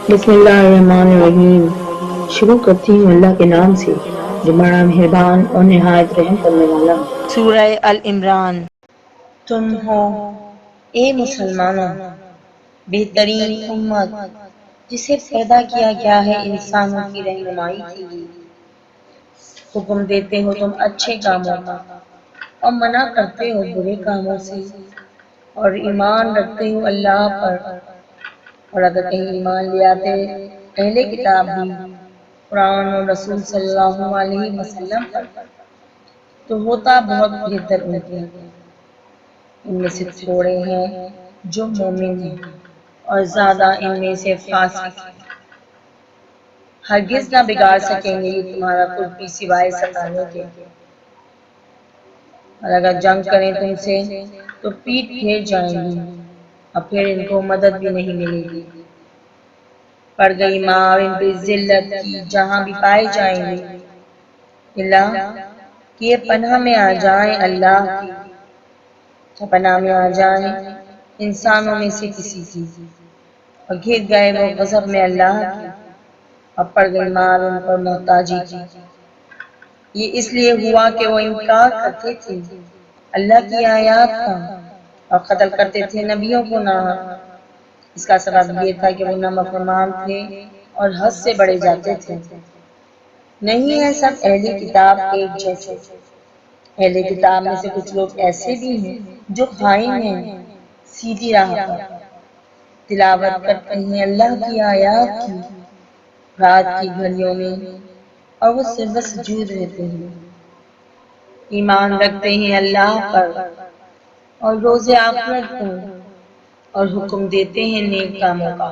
بسم اللہ الرحمن الرحیم۔ شروع کرتی ہوں اللہ کے نام سے جو بڑا مہربان اور نہایت رحم کرنے والا ہے۔ سورہ العمران۔ تم ہو اے مسلمانوں بہترین امت جسے پیدا کیا گیا ہے انسانوں کی رہنمائی کے لیے۔ حکم دیتے ہو تم اچھے کاموں کا اور منع کرتے ہو برے کاموں سے، اور ایمان رکھتے ہو اللہ پر۔ اور اگر کہیں ایمان لے آتے اہل کتاب بھی قرآن اور رسول صلی اللہ علیہ وسلم پر تو ہوتا بہت بہتر ان کے لیے۔ ان میں سے تھوڑے ہیں جو مومن ہیں اور زیادہ ان میں سے فاسق ہیں۔ ہرگز نہ بگاڑ سکیں گے یہ تمہارا کچھ بھی سوائے ستانے کے۔ اور اگر جنگ کریں تم سے تو پیٹ پھیر جائیں گی اور پھر ان کو مدد بھی نہیں ملے گی۔ پڑ گئی مار ان پہ ذلت کی جہاں بھی پائے جائیں گے، اللہ کہ یہ پناہ میں آ جائیں اللہ کی، پناہ میں آ جائیں انسانوں میں سے کسی کی، اور گر گئے وہ غضب میں اللہ کی، اور پڑ گئی مار ان پر محتاجی کی۔ یہ اس لیے ہوا کہ وہ انکار کرتے تھے اللہ کی آیات کا اور قتل کرتے تھے نبیوں کو ناحق۔ اس کا سبب یہ تھا کہ وہ نافرمان تھے اور حد سے بڑھے جاتے تھے۔ نہیں ہے سب اہل کتاب ایک جیسے، اہل کتاب میں سے کچھ لوگ ایسے بھی ہیں جو خائن ہیں، سیدھی راہ پر تلاوت کرتے ہیں اللہ کی آیات کی رات کی گھڑیوں میں، اور وہ سجدہ سجود رہتے ہیں۔ ایمان رکھتے ہیں اللہ پر اور روز آخرت پر، اور حکم دیتے ہیں نیک کاموں کا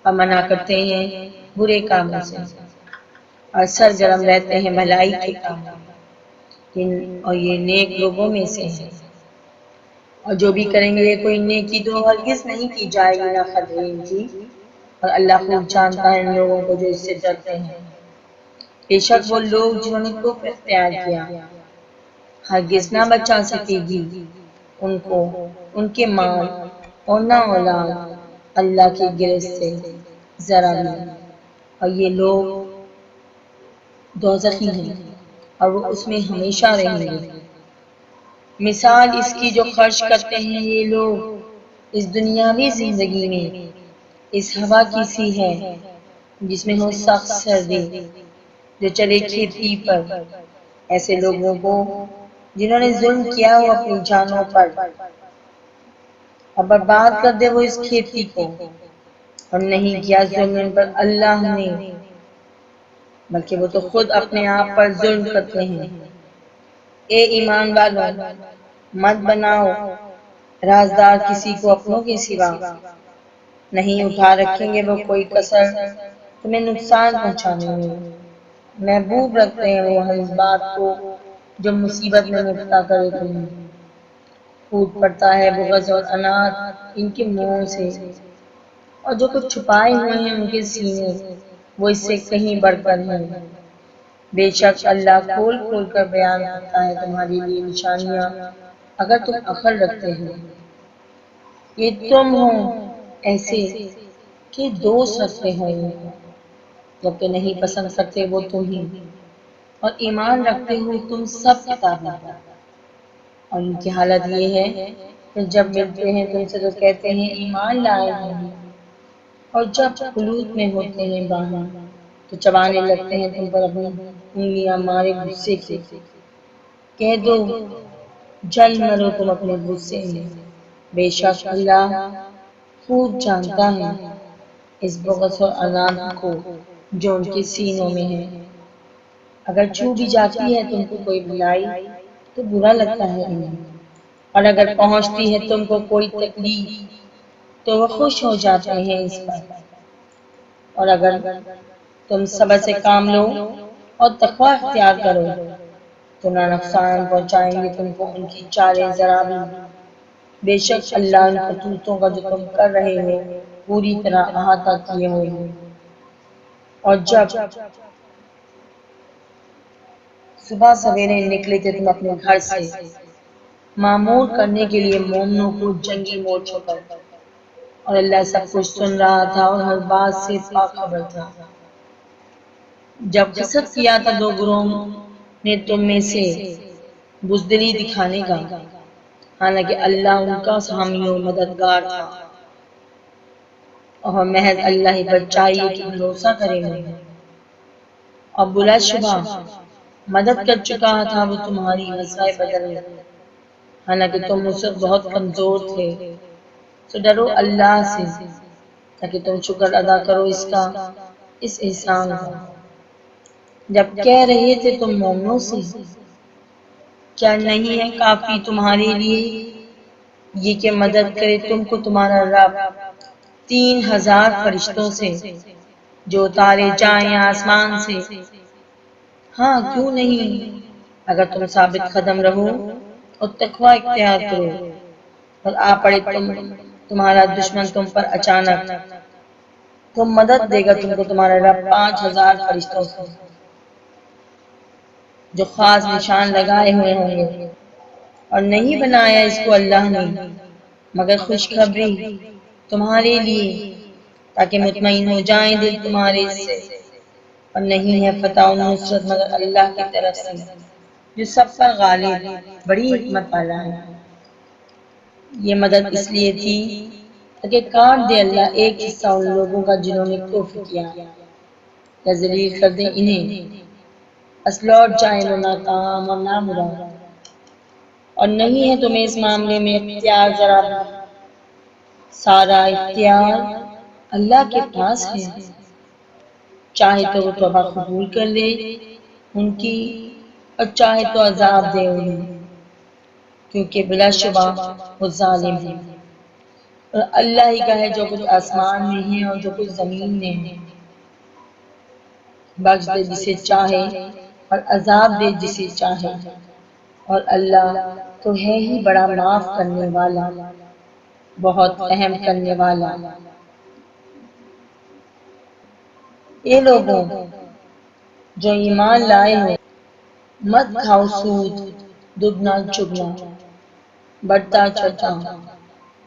اور منع کرتے ہیں برے کاموں سے، اور سرگرم رہتے ہیں بھلائی کے کاموں میں، اور یہ نیک لوگوں میں سے ہیں۔ اور جو بھی کریں گے کوئی نیکی تو ہرگز نہیں کی جائے گی نہ خطرے ان کی، اور اللہ خوب جانتا ہے ان لوگوں کو جو اس سے ڈرتے ہیں۔ بے شک وہ لوگ جنہوں نے کفر اختیار کیا ہرگز نہ بچا سکے گی ان کو ان کے مال اور نہ اولاد اللہ کی گرفت سے ذرا بھی، اور یہ لوگ دوزخی ہیں اور وہ اس میں ہمیشہ رہیں گے۔ مثال اس کی جو خرچ کرتے ہیں یہ لوگ اس دنیاوی زندگی میں اس ہوا کی سی ہے جس میں ہو سخت سردی، جو چلے کھیتی پر، ایسے لوگوں کو جنہوں نے ظلم کیا ہو اپنی جانوں پر، اور برباد کر دے وہ اس کھیتی کو، اور نہیں کیا ظلم ان پر اللہ نے بلکہ وہ تو خود اپنے آپ پر ظلم کرتے ہیں۔ اے ایمان والوں مت بناؤ رازدار کسی کو اپنوں کے سوا، نہیں اٹھا رکھیں گے وہ کوئی کسر تمہیں نقصان پہنچانے میں۔ محبوب رکھتے ہیں وہ ہر اس بات کو جو مصیبت میں مبتلا کرے تمہیں۔ پھوٹ پڑتا ہے بغض اور انات ان کے منہوں سے، اور جو کچھ چھپائے ہوئے ہیں ان کے سینے وہ اس سے کہیں بڑھ کر ہیں۔ بے شک اللہ کھول کھول کر بیان کرتا ہے تمہارے لیے نشانیاں اگر تم عقل رکھتے ہو۔ یہ تم ہو ایسے کہ دوست رکھتے ہو ان کو جبکہ نہیں پسند کرتے وہ تمہیں، اور ایمان رکھتے ہو تم سب کتابوں پر۔ اور ان کی حالت یہ ہے کہ جب ملتے ہیں تم سے تو کہتے ہیں ایمان لائے ہیں، اور جب خلوت میں ہوتے ہیں باہم تو چبانے لگتے ہیں تم پر اپنی انگلیاں مارے غصے کے۔ کہہ دو جل مرو تم اپنے غصے میں، بے شک اللہ خوب جانتا ہے اس بغض اور عناد کو جو ان کے سینوں میں ہے۔ اگر چھو بھی جاتی ہے تم کو کوئی بھلائی تو برا لگتا ہے انہیں، اور اگر پہنچتی ہے تم کو کوئی تکلیف تو وہ خوش ہو جاتے ہیں اس پر۔ اور اگر تم صبر سے کام لو اور تقوی اختیار کرو تو نہ نقصان پہنچائیں گے تم کو ان کی چالیں ذرا بھی۔ بے شک اللہ ان کرتوتوں کا جو تم کر رہے ہو پوری طرح احاطہ کیے ہوئے ہیں۔ اور جب صبح سویرے نکلے تھے تم اپنے گھر سے معمور کرنے کے لیے مومنوں کو جنگی مورچوں پر، اور اللہ سب کچھ سن رہا تھا اور ہر بات سے باخبر تھا۔ جب قصد کیا تھا دو گروہوں نے تم میں سے بزدلی دکھانے کا، حالانکہ اللہ ان کا حامی و مددگار تھا، اور محض اللہ ہی پر چاہیے کہ بھروسہ کرے نہیں۔ اور بلا شبہ مدد کر چکا تھا وہ تمہاری غزوہ بدر میں، حالانکہ تم اس وقت بہت کمزور تھے۔ تو ڈرو اللہ سے تاکہ تم شکر ادا کرو اس احسان کا۔ جب کہہ رہے تھے تم مومنوں سے، کیا نہیں ہے کافی تمہارے لیے یہ کہ مدد کرے تم کو تمہارا رب 3000 فرشتوں سے جو اتارے جائیں آسمان سے؟ ہاں کیوں نہیں، اگر تم ثابت قدم رہو اور تقوی اختیار کرو اور آ پڑے تمہارا دشمن تم پر اچانک، تو مدد دے گا تم کو تمہارا رب 5000 فرشتوں سے جو خاص نشان لگائے ہوئے ہوں گے۔ اور نہیں بنایا اس کو اللہ نے مگر خوشخبری تمہارے لیے، تاکہ مطمئن ہو جائیں دل تمہارے اس سے۔ اور نہیں ہے فتح و نصرت مگر اللہ کی طرف سے، جو سب پر غالب بڑی حکمت والا ہے۔ یہ مدد اس لیے تھی تاکہ کاٹ دے اللہ ایک حصہ ان لوگوں کا جنہوں نے کفر کیا، یا ذلیل کر دے انہیں، بس لوٹ جائیں وہ ناکام اور نامراد۔ اور نہیں ہے تمہیں اس معاملے میں اختیار ذرا بھی، سارا اختیار اللہ کے پاس ہے، چاہے تو وہ توبہ قبول کر لے ان کی، اور چاہے تو عذاب دے انہیں، کیونکہ بلا شبہ وہ ظالم ہے۔ اور اللہ ہی کا ہے جو کچھ آسمان میں ہے اور جو کچھ زمین میں ہے، بخش دے جسے چاہے اور عذاب دے جسے چاہے، اور اللہ تو ہے ہی بڑا معاف کرنے والا، بہت رحم کرنے والا۔ اے لوگوں جو ایمان لائے ہو، مت کھاؤ سود دگنا چگنا، بڑھتا چڑھتا،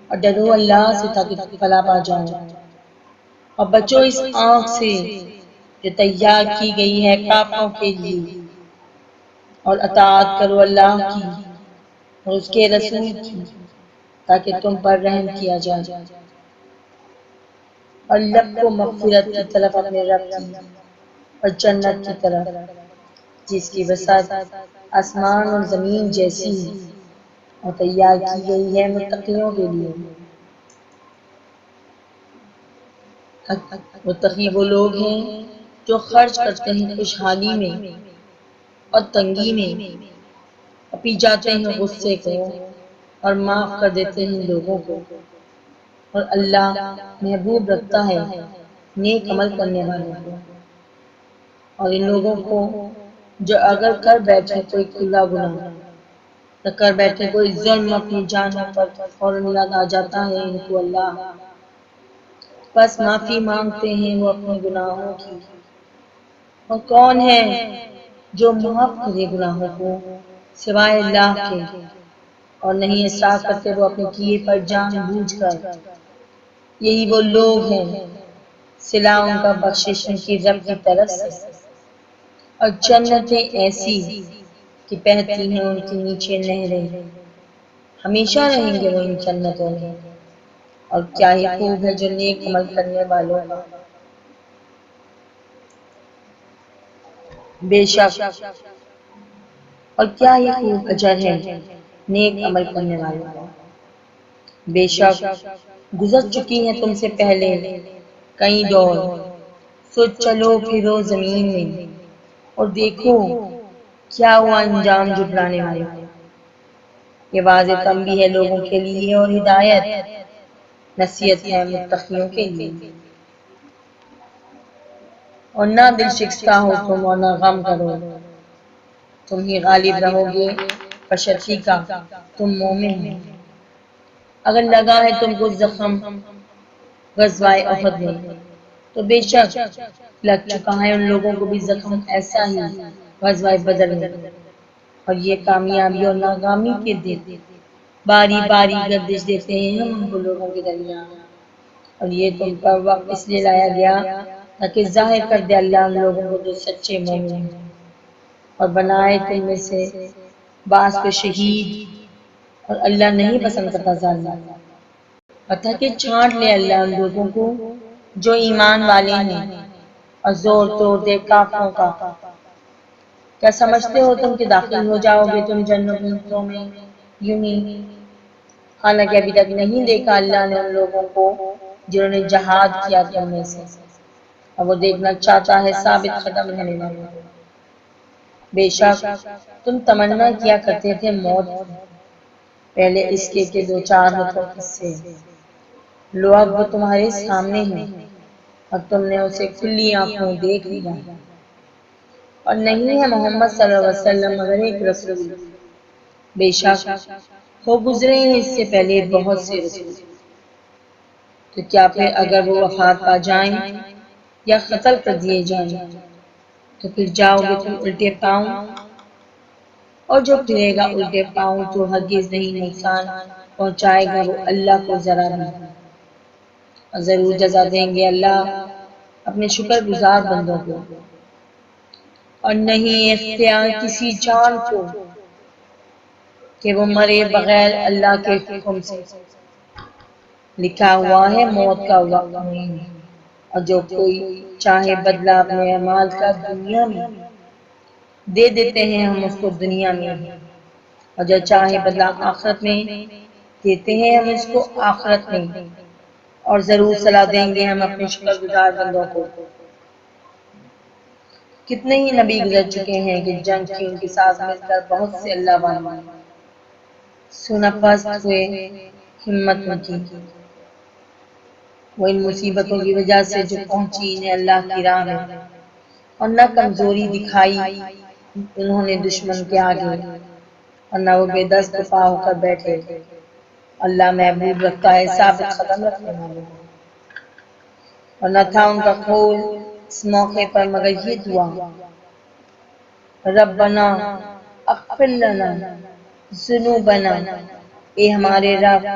اور ڈرو اللہ سے تاکہ فلاح پا جاؤ۔ اور بچو اس آنکھ سے جو تیار کی گئی ہے کافروں کے لیے، اور اطاعت کرو اللہ کی اور اس کے رسول کی، تاکہ تم پر رحم کیا جائے۔ اور لب کو مغفرت کی طرف اپنے رب کی، اور جنت کی طرف جس کی وسعت آسمان اور زمین جیسی ہے، اور تیار کی گئی ہے متقیوں کے لیے۔ متقی وہ لوگ ہیں جو خرچ کرتے ہیں خوشحالی میں اور تنگی میں، اور پی جاتے ہیں غصے کو اور معاف کر دیتے ہیں لوگوں کو۔ اور اللہ محبوب رکھتا ہے نیک عمل کرنے والوں کو۔ اور ان لوگوں کو جو اگر کر بیٹھے کوئی کھلا گناہ یا کر بیٹھے کوئی ظلم اپنی جانوں پر، فوراً یاد آ جاتا ہے ان کو اللہ، بس معافی مانگتے ہیں وہ اپنے گناہوں کی۔ اور کون ہے جو معاف کرے گناہوں کو سوائے اللہ کے؟ اور نہیں اصرار کرتے وہ اپنے کیے پر جان بوجھ کر۔ یہی وہ لوگ ہیں صلہ ان کا بخشش ان کی رب کی طرف سے، اور جنتیں ایسی کہ بہتی ہیں ان کے نیچے نہریں، ہمیشہ رہیں گے وہ ان جنتوں میں۔ اور کیا ہی خوب ہے جو نیک عمل کرنے والوں کا۔ بے شک، اور کیا ہی خوب اجر ہے نیک عمل کرنے والوں کا۔ بے شک گزر چکی ہیں تم سے پہلے کئی دور، سو چلو پھرو زمین میں اور دیکھو کیا ہوا انجام جھٹلانے والوں کا۔ یہ واضح تنبیہ ہے لوگوں کے لیے اور ہدایت نصیحت ہے متقیوں کے لیے۔ اور نہ دل شکستہ ہو تم اور نہ غم کرو، تم ہی غالب رہو گے بشرطیکہ کا تم مومن ہو۔ اگر لگا ہے تم کو زخم غزوہ احد میں، تو بے شک لگ چکا ہے ان لوگوں کو بھی زخم ایسا ہی غزوہ بدر میں۔ اور یہ کامیابی اور ناکامی کے دن باری باری گردش دیتے ہیں ہم ان کو لوگوں کے درمیان۔ اور یہ تم پر وقت اس لیے لایا گیا تاکہ ظاہر کر دے اللہ ان لوگوں کو جو سچے مومن ہیں، اور بنائے تم میں سے بعض کو شہید، اور اللہ نہیں پسند کرتا ظالم، اور تاکہ چھانٹ لے اللہ ان لوگوں کو جو ایمان والے ہیں اور زور توڑ دے کافروں کا۔ کیا سمجھتے ہو تم کہ داخل ہو جاؤ گے تم جنتوں میں یوں ہی؟ حالانکہ ابھی تک نہیں دیکھا اللہ نے ان لوگوں کو جنہوں نے جہاد کیا تم میں سے، اور وہ دیکھنا چاہتا ہے ثابت قدم رہنے والوں کو۔ بے شک تم تمنا کیا کرتے تھے موت کی، پہلے اس کے کہ دو چار ہو تم اس سے، لو اب وہ تمہارے سامنے ہے اور تم نے اسے کھلی آنکھوں دیکھ لیا ہے، اور نہیں ہے محمد صلی اللہ علیہ وسلم مگر ایک رسول، بے شک ہو گزرے ہیں اس سے پہلے بہت سے رسول۔ تو کیا پھر اگر وہ وفات پا جائیں یا قتل کر دیے جائیں تو پھر جاؤ گے تم الٹے پاؤں، اور جو پھرے گا الٹے پاؤں تو ہرگز نہیں نقصان پہنچائے گا وہ اللہ کو ذرا بھی، اور ضرور جزا دیں گے اللہ اپنے شکر گزار بندوں کو۔ اور نہیں اختیار کسی جان کو کہ وہ مرے بغیر اللہ کے حکم سے، لکھا ہوا ہے موت کا وقت معین، اور جو کوئی چاہے بدلہ اپنے اعمال کا دنیا میں دے دیتے ہیں ہم اس کو دنیا میں ہی، اور جو چاہے بدلہ آخرت میں دیتے ہیں ہم اس کو آخرت میں، اور ضرور صلاح دیں گے ہم اپنے شکر گزار بندوں کو۔ کتنے ہی نبی گزر چکے ہیں کہ جنگ کی ان کے ساتھ مل کر بہت سے اللہ والے سونا پست ہوئے، ہمت نہ کی، وہ ان مصیبتوں کی وجہ سے جو پہنچی انہیں اللہ کی راہ میں، اور نہ کمزوری دکھائی انہوں نے دشمن کے آگے، اور نہ وہ بے دست پا ہو کر بیٹھے۔ اللہ محبوب رکھتا ہے ثابت قدم رکھنے والوں کو، اور نہ تھا ان کا قول اس موقع پر مگر یہ دعا، ربنا اغفر لنا ذنوبنا، اے ہمارے رب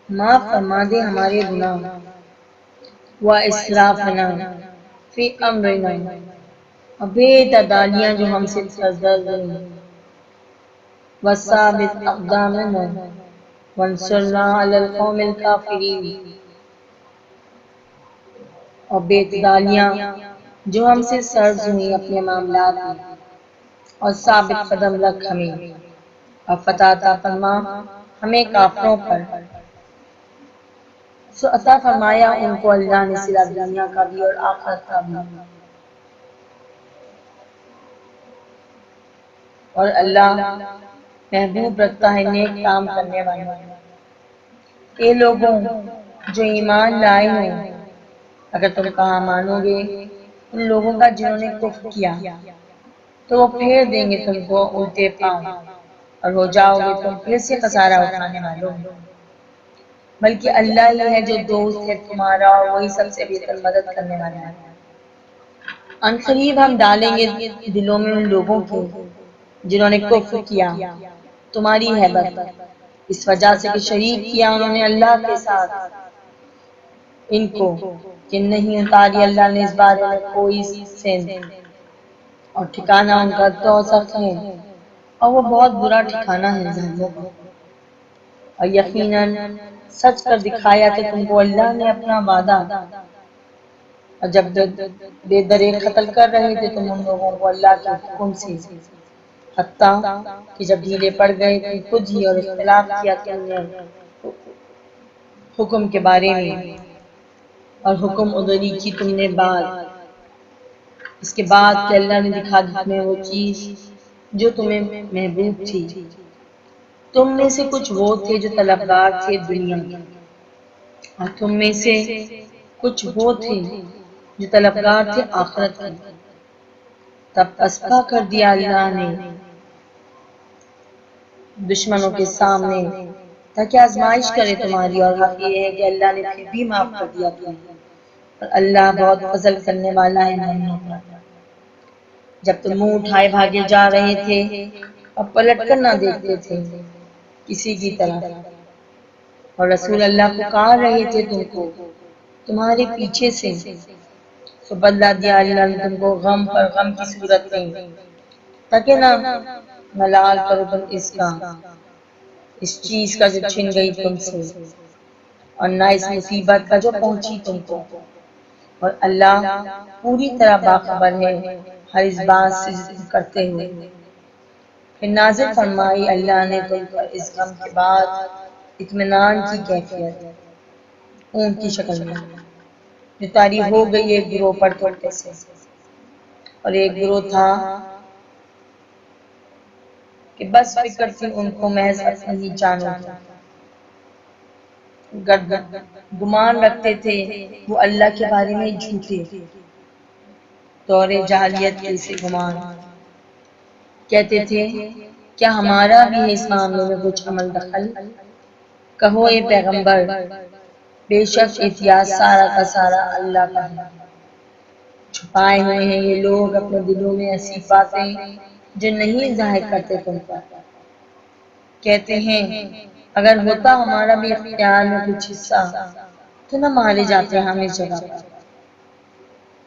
معاف فرما دے ہمارے گناہ، واسرافنا فی امرنا، اور بے اعتدالیاں جو ہم سے سرزد ہوئی، وثابت اقدامنا وانصرنا علی القوم الکافرین، اور بے اعتدالیاں جو ہم سے سرز ہوئی اپنے معاملات میں، اور ثابت قدم رکھ ہمیں، اور فتح عطا فرما ہمیں کافروں پر۔ سو عطا فرمایا ان کو اللہ نے صلہ دنیا کا بھی اور آخرت کا بھی، اور اللہ محبوب رکھتا ہے نیک کام کرنے والوں کو۔ اے لوگوں جو ایمان لائے ہو، اگر تم کہاں مانو گے ان لوگوں کا جنہوں نے کفر کیا تو وہ پھیر دیں گے تم کو الٹے پاؤں، اور ہو جاؤ گے تم پھر سے خسارہ اٹھانے والوں میں۔ بلکہ اللہ ہی ہے جو دوست ہے تمہارا، اور وہی سب سے بہتر مدد کرنے والا ہے۔ ان قریب ہم ڈالیں گے دلوں میں ان لوگوں کے جنہوں نے کفر کیا تمہاری ہیبت، اس وجہ سے کہ شریک کیا انہوں نے اللہ کے ساتھ ان کو، کہ نہیں اتاری اللہ نے اس بارے میں کوئی سند، اور ٹھکانہ ان کا دوزخ ہے، اور وہ بہت برا ٹھکانہ ہے ظالموں کا۔ اور یقیناً سچ کر دکھایا کہ تم کو اللہ نے اپنا وعدہ، اور جب بے درے قتل کر رہے تھے تم ان لوگوں کو اللہ کے حکم سے، حتیٰ کہ جب ڈھیلے پڑ گئے تم خود ہی اور اختلاف کیا تم نے حکم کے بارے میں، اور حکم ادھری کی تم نے بعد اس کے بعد کہ اللہ نے دکھا دی تمہیں وہ چیز جو تمہیں محبوب تھی۔ تم میں سے کچھ وہ تھے جو طلبگار تھے دنیا کے، اور تم میں سے کچھ وہ تھے جو طلبگار تھے آخرت کے، تب پسپا کر دیا اللہ نے دشمنوں کے سامنے تاکہ آزمائش کرے تمہاری، اور حق یہ ہے کہ اللہ نے پھر بھی معاف کر دیا تمہیں، اور اللہ بہت فضل کرنے والا ہے مومنوں پر۔ جب تم منہ اٹھائے بھاگے جا رہے تھے اور پلٹ کر نہ دیکھتے تھے کسی کی طرف، اور رسول اللہ پکار رہے تھے تم کو، تو تمہارے پیچھے سے، تو بدلہ دیا اللہ نے تم کو غم پر غم کی صورت میں، تاکہ نہ ملال کرو تم اس چیز کا جو چھن گئی تم سے، اور نہ اس مصیبت کا جو پہنچی تم کو، اور اللہ پوری طرح باخبر ہے ہر اس بات سے جو تم کرتے ہو۔ پھر نازل فرمائی اللہ نے تم پر اس غم کے بعد اطمینان کی کیفیت، اونٹ کی شکل میں، جو طاری ہو گئی ایک گروہ پر تم میں سے، اور ایک گروہ تھا کہ بس فکر تھی ان کو محض اپنی ہی جانوں کی، گمان رکھتے تھے وہ اللہ کے بارے میں جھوٹے، دور جاہلیت کے سے گمان، کہتے تھے کیا ہمارا بھی ہے اس معاملے میں کچھ عمل دخل؟ کہو اے پیغمبر، بے شک احتیاط سارا کا سارا اللہ کا ہے۔ چھپائے ہوئے ہیں یہ لوگ اپنے دلوں میں ایسی باتیں جو نہیں ظاہر کرتے تم پر، کہتے ہیں اگر ہوتا ہمارا بھی اختیار میں کچھ حصہ تو نہ مارے جاتے ہم اس جگہ پر۔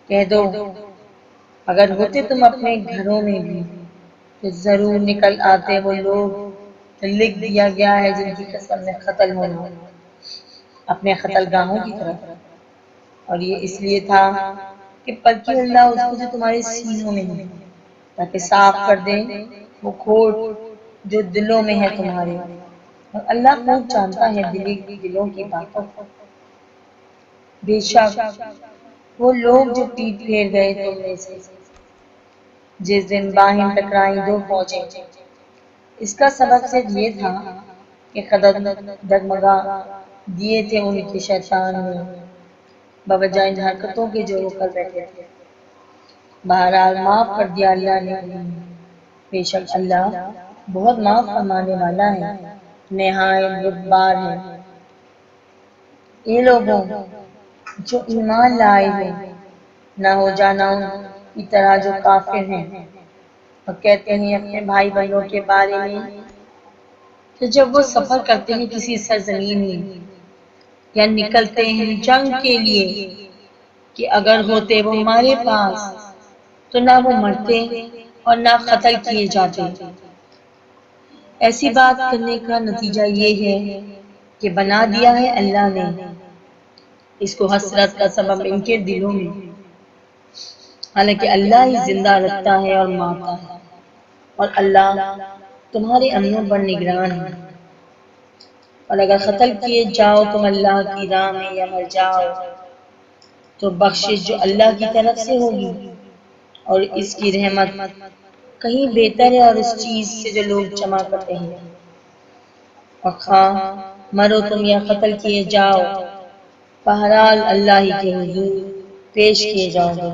کہہ دو اگر ہوتے تم اپنے گھروں میں بھی تو ضرور نکل آتے وہ لوگ جو لکھ دیا گیا ہے جن کی قسم میں قتل ہونا اپنے قتل گاہوں کی طرف، اور یہ اس لیے تھا کہ پرکھی اللہ اس کو جو تمہارے سینوں میں ہے، تاکہ صاف کر دے وہ کھوٹ جو دلوں میں ہے تمہارے، اور اللہ خوب جانتا ہے دلوں کی باتوں کو۔ بے شک وہ لوگ جو پیٹ پھیر گئے تم میں سے جس دن باہم ٹکرائیں دو فوجیں، اس کا سبب صرف یہ تھا کہ قدم ڈگمگا دیے تھے ان کے شیطان نے بوجہ ان حرکتوں کے جو وہ کر بیٹھے تھے۔ بہرحال معاف کر دیا اللہ نے انہیں، بے شک اللہ بہت معاف فرمانے والا ہے، نہایت بردبار ہے۔ یہ لوگوں جو ایمان لائے ہو، نہ ہو جانا ان کی طرح جو کافر ہیں اور کہتے ہیں اپنے بھائی بہنوں کے بارے میں کہ جب وہ سفر کرتے ہیں کسی سرزمین میں یا نکلتے ہیں جنگ کے لیے کہ اگر ہوتے وہ ہمارے پاس تو نہ وہ مرتے اور نہ قتل کیے جاتے۔ ایسی بات کرنے کا نتیجہ یہ ہے کہ بنا دیا ہے اللہ نے اس کو حسرت کا سبب ان کے دلوں میں، حالانکہ اللہ ہی زندہ رکھتا ہے اور مارتا ہے، اور اللہ تمہارے عملوں پر نگران ہے۔ اور اگر قتل کیے جاؤ تم اللہ کی راہ میں یا مر جاؤ تو بخشش جو اللہ کی طرف سے ہوگی، اور اس کی رحمت کہیں بہتر ہے اور اس چیز سے جو لوگ جمع کرتے ہیں۔ اور خواہ مرو تم یا قتل کیے جاؤ، بہرحال اللہ ہی کے حضور پیش کیے جاؤ گے۔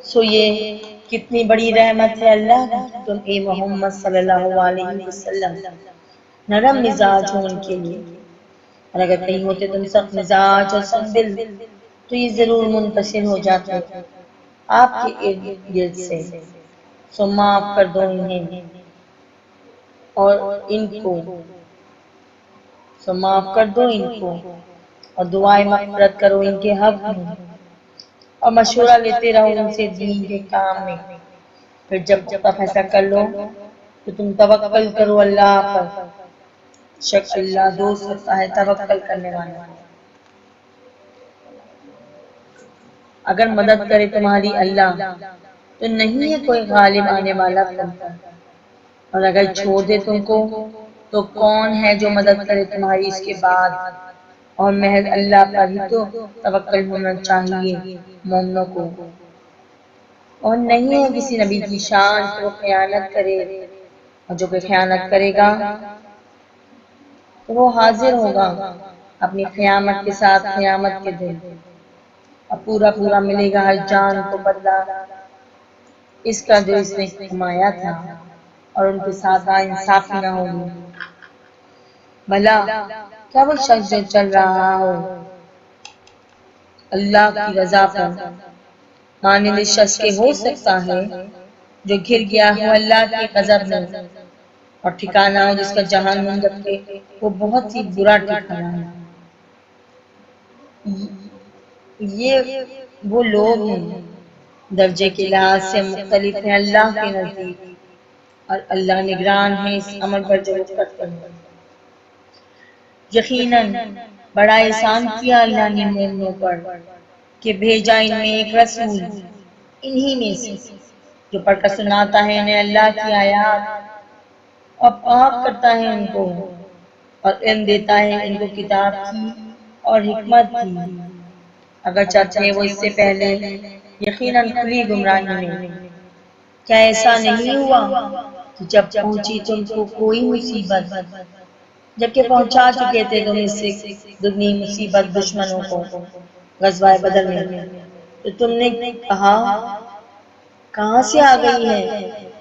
سو یہ کتنی بڑی رحمت ہے اللہ کی کہ تم اے محمد صلی اللہ علیہ وسلم نرم مزاج ہو ان کے لیے، اور اگر کہیں ہوتے تم سخت مزاج اور سخت دل تو یہ ضرور منتصر ہو جاتے آپ کے ارد گرد سے۔ سو معاف کر دو انہیں اور ان کو، معاف کر دو ان کو اور دعائیں مغفرت کرو ان کے حق میں، اور مشورہ لیتے رہو ان سے دین کے کام میں۔ پھر جب پختہ فیصلہ کر لو تو تم توکل کرو اللہ پر، شک اللہ دوست رکھتا ہے توکل کرنے والوں کو۔ اگر مدد کرے تمہاری اللہ تو نہیں ہے کوئی غالب آنے والا تم پر، اور اگر چھوڑ دے تم کو تو کون ہے جو مدد کرے تمہاری اس کے بعد، اور محض اللہ پر ہی تو توکل ہونا چاہیے مومنوں کو۔ اور نہیں ہے کسی نبی کی شان کہ وہ خیانت کرے، اور جو کوئی خیانت کرے گا تو وہ حاضر ہوگا اپنی قیامت کے ساتھ قیامت کے دن، اور پورا پورا ملے گا ہر جان کو بدلہ اس کا جو اس نے کمایا تھا، اور ان کے ساتھ انصافی نہ ہوگی۔ بھلا کیا وہ شخص جو چل رہا ہو اللہ کی رضا پر مانند اس شخص کے ہو سکتا ہے جو گر گیا ہو اللہ کے غضب میں، اور ٹھکانہ ہو جس کا جہنم، جبکہ وہ بہت ہی برا ٹھکانہ ہے۔ یہ وہ لوگ ہیں درجے کے لحاظ سے مختلف ہیں اللہ کے نزدیک، اور اللہ نگران ہے اس عمل پر جو وہ کرتے ہیں۔ یقیناً بڑا احسان کیا اللہ نے مومنوں پر کہ بھیجا ان میں ایک رسول، انہی میں سے جو پڑھ کر سناتا ہے انہیں اللہ کی آیات اور پاک کرتا ہے ان کو، اور علم دیتا ہے ان کو کتاب کی اور حکمت کی، اگرچہ تھے وہ اس سے پہلے یقیناً کھلی گمراہی میں۔ کیا ایسا نہیں ہوا کہ جب پہنچی تم کو کوئی مصیبت، جبکہ پہنچا چکے تھے تم اس سے دگنی مصیبت دشمنوں کو غزوہ بدر میں، تو تم نے کہا کہاں سے آ گئی ہے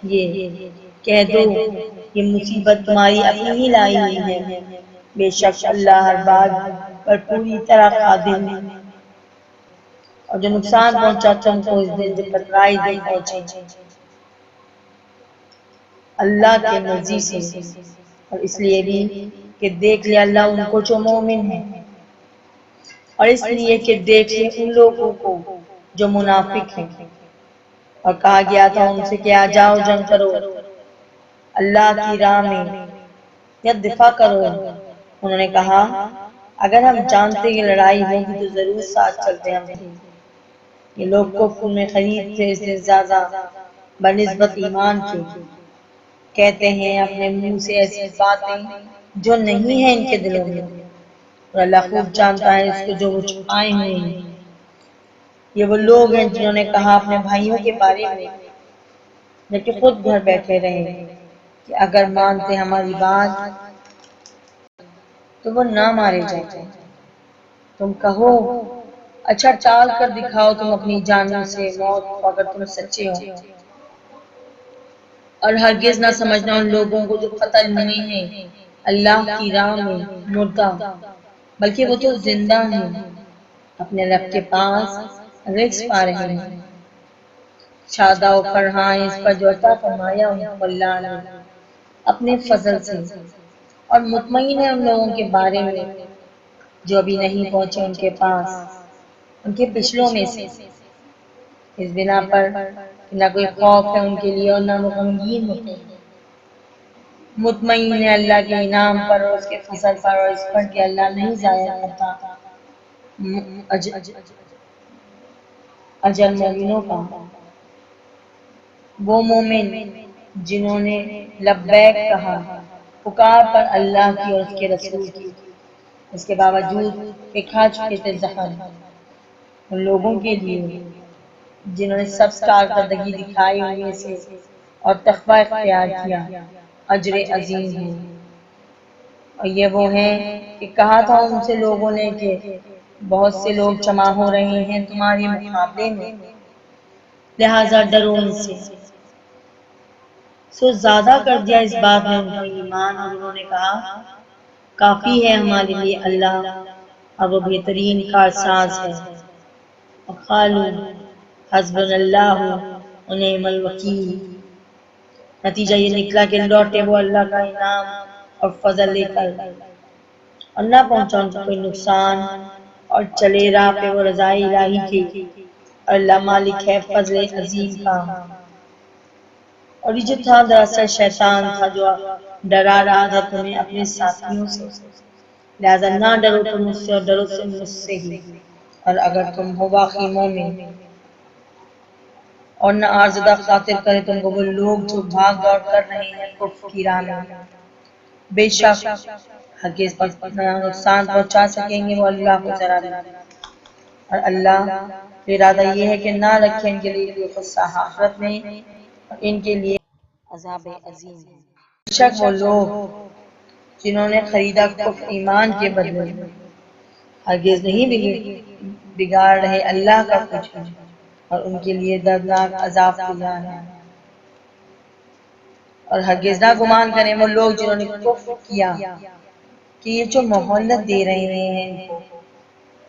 یہ؟ کہہ دو یہ مصیبت تمہاری اپنی ہی لائی ہوئی ہے، بے شک اللہ ہر بات پر پوری طرح قادر ہے۔ اور جو نقصان پہنچا تم کو اس دن جب پترائی دن پہنچے اللہ کے مرضی سے، اور اس لیے بھی کہ دیکھ لے اللہ ان کو جو مومن ہیں، اور اس لیے کہ دیکھ لے ان لوگوں کو جو منافق ہیں۔ اور کہا گیا تھا ان سے کہ آ جاؤ جنگ کرو اللہ کی راہ میں یا دفاع کرو، انہوں نے کہا اگر ہم جانتے کہ لڑائی ہوگی تو ضرور ساتھ چلتے ہم تھے۔ یہ لوگ کفر میں خرید تھے اس سے زیادہ بنسبت ایمان کے، کہتے ہیں اپنے منہ سے ایسی باتیں جو نہیں ہیں ان کے دلوں میں، اور اللہ خوب جانتا ہے اس کو جو وہ چھپائے ہوئے ہیں۔ یہ وہ لوگ ہیں جنہوں نے کہا اپنے بھائیوں کے بارے میں جبکہ خود گھر بیٹھے رہے کہ اگر مانتے ہماری بات تو وہ نہ مارے جاتے۔ تم کہو اچھا ٹال کر دکھاؤ تم اپنی جانوں سے موت کو اگر تم سچے ہو، اور ہرگز نہ سمجھنا ان لوگوں کو جو قتل ہوئے ہیں اللہ کی راہ میں مردہ، بلکہ وہ تو زندہ ہیں اپنے رب کے پاس رزق پا رہے ہیں۔ شادہ و فرحاں اس پر جو عطا فرمایا ان کو اللہ نے اپنے فضل سے، اور مطمئن ہے ان لوگوں کے بارے میں جو ابھی نہیں پہنچے ان کے پاس ان کے پچھلوں میں سے، اس بنا پر کہ نہ کوئی خوف ہے ان کے لیے اور نہ وہ غمگین ہوتے ہیں۔ مطمئن ہے اللہ کے انعام پر اور اس کے فضل پر، اور اس پر کہ اللہ نہیں ضائع کرتا اجر مومنوں کا۔ وہ مومن جنہوں نے لبیک کہا پکار پر اللہ کی اور اس کے رسول کی، اس کے باوجود کہ کھا چکے تھے زخم، ان لوگوں کے لیے جنہوں نے سب کارکردگی دکھائی ان میں سے اور تقوی اختیار کیا اجر عظیم ہے۔ اور یہ وہ ہیں کہ کہا تھا ان سے لوگوں نے کہ بہت سے لوگ جمع ہو رہے ہیں تمہارے مقابلے میں، لہذا ڈرو ان سے۔ سو زیادہ کر دیا اس بات میں ان کا ایمان، اور انہوں نے کہا کافی ہے ہمارے لیے اللہ اور وہ بہترین کارساز ہے۔ وقالوا حسبنا اللہ ونعم الوکیل، نتیجہ یہ نکلا کہ لوٹے وہ اللہ کا انعام اور فضل لے کر، اور نہ پہنچا ان کو کوئی نقصان، اور چلے راہ پہ وہ رضائے الہی کی، اور اللہ مالک ہے فضل عظیم کا۔ اور یہ جو تھا دراصل شیطان تھا جو ڈرا رہا تھا تمہیں اپنے ساتھیوں سے، لہذا نہ ڈرو تم مجھ سے اور ڈرو تم مجھ سے ہی، اور اگر تم ہو واقعی مومن۔ اور نہ آرزدہ خاطر کرے تم کو وہ لوگ جو بھاگ دوڑ کر رہے ہیں کفر کی راہ میں، بے شک ہرگز نقصان پہنچا سکیں گے وہ اللہ کو ذرا بھی، اور اللہ ارادہ یہ ہے کہ نہ رکھے ان کے لیے کوئی غصہ آخرت میں، اور ان کے لیے عذاب عظیم ہے۔ بے شک وہ لوگ جنہوں نے خریدا کفر ایمان کے بدلے، ہرگز نہیں بگاڑ رہے اللہ کا کچھ بھی، اور ان کے لیے دردناک عذاب تیار ہے۔ اور ہرگز نہ گمان کریں وہ لوگ جنہوں نے کفر کیا کہ یہ جو مہلت دے رہے ہیں ان کو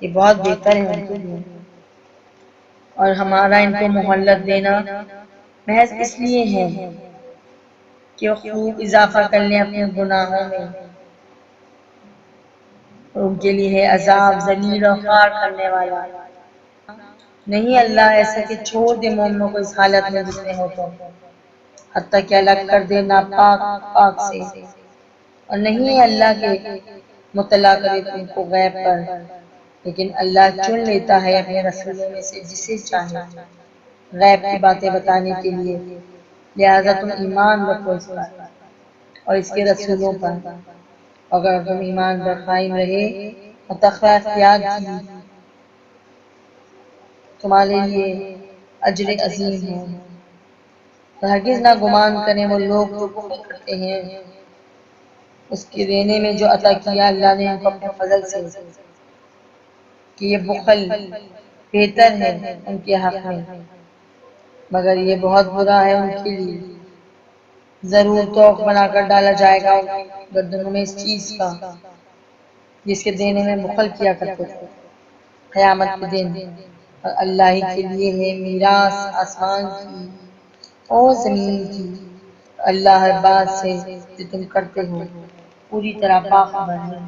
یہ بہت بہتر ہے ان کے لیے، اور ہمارا ان کو مہلت دینا محض اس لیے ہے کہ وہ خوب اضافہ کر لیں اپنے گناہوں میں، اور ان کے لیے ہے عذاب ذلیل اور خوار کرنے والا۔ نہیں اللہ ایسا کہ چھوڑ دے مومنوں کو اس حالت میں جس میں ہو تو، حتیٰ کہ الگ کر دے ناپاک پاک سے، اور نہیں اللہ کے مطلع کرے تم کو غیب پر، لیکن اللہ چن لیتا ہے اپنے رسولوں میں سے جسے چاہے غیب کی باتیں بتانے کے لیے، لہذا تم ایمان رکھو اس پر اور اس کے رسولوں پر، اگر تم ایمان پر قائم رہے اور تقوی اختیار کی تمہارے لیے اجر عظیم ہے۔ تو ہرگز نہ گمان کریں وہ لوگ جو بخل کرتے ہیں اس کے دینے میں جو عطا کیا اللہ نے ان کو اپنے فضل سے، کہ یہ بخل بہتر ہے ان کے حق میں، مگر یہ بہت برا ہے ان کے لیے، ضرور توق بنا کر ڈالا جائے گا ان کی گردنوں میں اس چیز کا جس کے دینے میں بخل کیا کرتے تھے قیامت کے دن، اور اللہ ہی کے لیے ہے میراث آسمان کی اور زمین کی، اللہ ہر بات سے جو تم کرتے ہو پوری طرح باخبر ہے۔